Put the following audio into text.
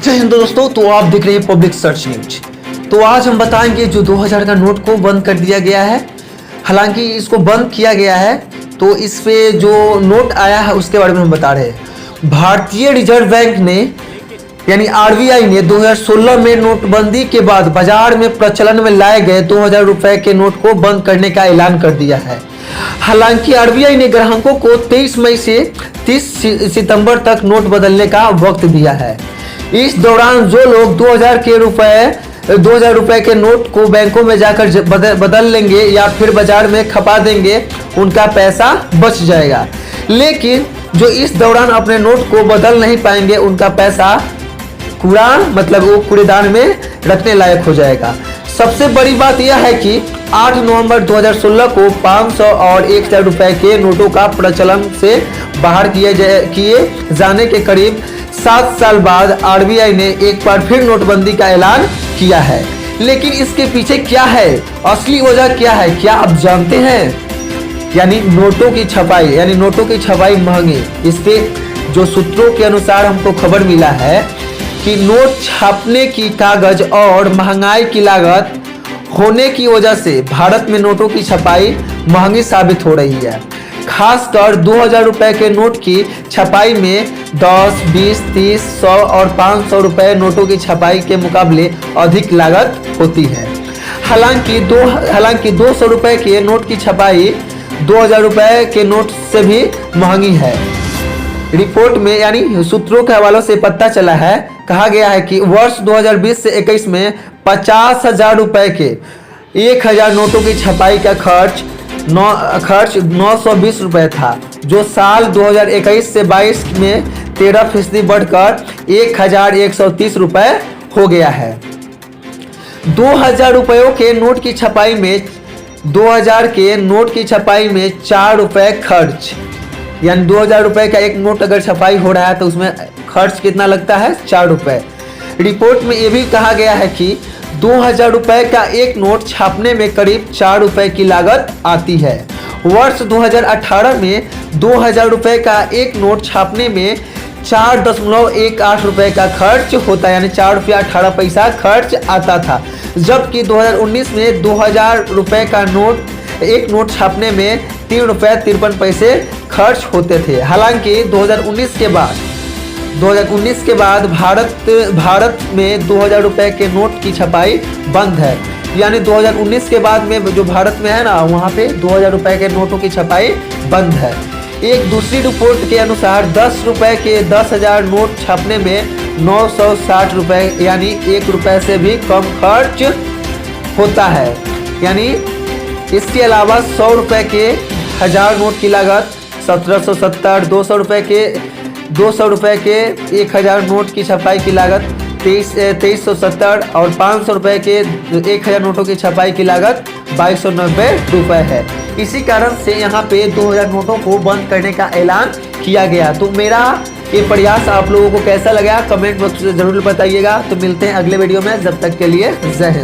जय हिंद दोस्तों। तो आप देख रहे हैं पब्लिक सर्च न्यूज। तो आज हम बताएंगे जो 2000 का नोट को बंद कर दिया गया है। हालांकि इसको बंद किया गया है तो इस पे जो नोट आया है उसके बारे में हम बता रहे हैं। भारतीय रिजर्व बैंक ने यानी आरबीआई ने 2016 में नोटबंदी के बाद बाजार में प्रचलन में लाए गए 2000 रुपए के नोट को बंद करने का ऐलान कर दिया है। हालांकि आरबीआई ने ग्राहकों को 23 मई से 30 सितंबर तक नोट बदलने का वक्त दिया है। इस दौरान जो लोग 2000 रुपए के नोट को बैंकों में जाकर बदल लेंगे या फिर बाजार में खपा देंगे उनका पैसा बच जाएगा। लेकिन जो इस दौरान अपने नोट को बदल नहीं पाएंगे उनका पैसा वो कूड़ेदान में रखने लायक हो जाएगा। सबसे बड़ी बात यह है कि 8 नवंबर 2016 को 500 और 1000 रुपए के नोटों का प्रचलन से बाहर किए जाने के करीब 7 साल बाद आरबीआई ने एक बार फिर नोटबंदी का ऐलान किया है। लेकिन इसके पीछे क्या है, असली वजह क्या है, क्या आप जानते हैं? यानी नोटों की छपाई महंगी। इस पे जो सूत्रों के अनुसार हमको खबर मिला है कि नोट छापने की कागज और महंगाई की लागत होने की वजह से भारत में नोटों की छपाई महंगी साबित हो रही है। खासकर 2000 रुपए के नोट की छपाई में 10, 20, 30, 100 और 500 रुपए नोटों की छपाई के मुकाबले अधिक लागत होती है। हालांकि 200 रुपए के नोट की छपाई 2000 रुपए के नोट से भी महंगी है। रिपोर्ट में यानी सूत्रों के हवालों से पता चला है, कहा गया है कि वर्ष 2020 से 21 में 50,000 रुपए के 1000 नोटों की छपाई का खर्च 920 रुपए था, जो साल 2021 से 22 में 13% बढ़कर 1130 रुपए हो गया है। 2000 रुपयों के नोट की छपाई में 2000 के नोट की छपाई में 4 रुपए खर्च, यानी 2000 रुपए का एक नोट अगर छपाई हो रहा है तो उसमें खर्च कितना लगता है? 4 रुपए। रिपोर्ट में यह भी कहा गया है कि 2000 रुपए का एक नोट छापने में करीब 4 रुपए की लागत आती है। वर्ष 2018 में 2000 रुपए का एक नोट छापने में 4.18 रुपए का खर्च होता है, यानी 4 रुपया 18 पैसा खर्च आता था। जबकि 2019 में 2000 रुपए का एक नोट छापने में 3 रुपया 53 पैसे खर्च होते थे। हालांकि 2019 के बाद भारत में 2000 रुपए के नोट की छपाई बंद है। यानी 2019 के बाद में जो भारत में है ना, वहाँ पे 2000 रुपए के नोटों की छपाई बंद है। एक दूसरी रिपोर्ट के अनुसार 10 रुपए के 10,000 नोट छापने में 960 रुपए यानी 1 रुपए से भी कम खर्च होता है। यानी इसके अलावा 100 रुपए के 1000 नोट की लागत 1770, 200 रुपए के 1000 नोट की छपाई की लागत 2370 और 500 रुपए के 1000 नोटों की छपाई की लागत 2290 रुपए है। इसी कारण से यहाँ पे 2000 नोटों को बंद करने का ऐलान किया गया। तो मेरा ये प्रयास आप लोगों को कैसा लगा कमेंट बॉक्स में जरूर बताइएगा। तो मिलते हैं अगले वीडियो में, जब तक के लिए जय हिंद।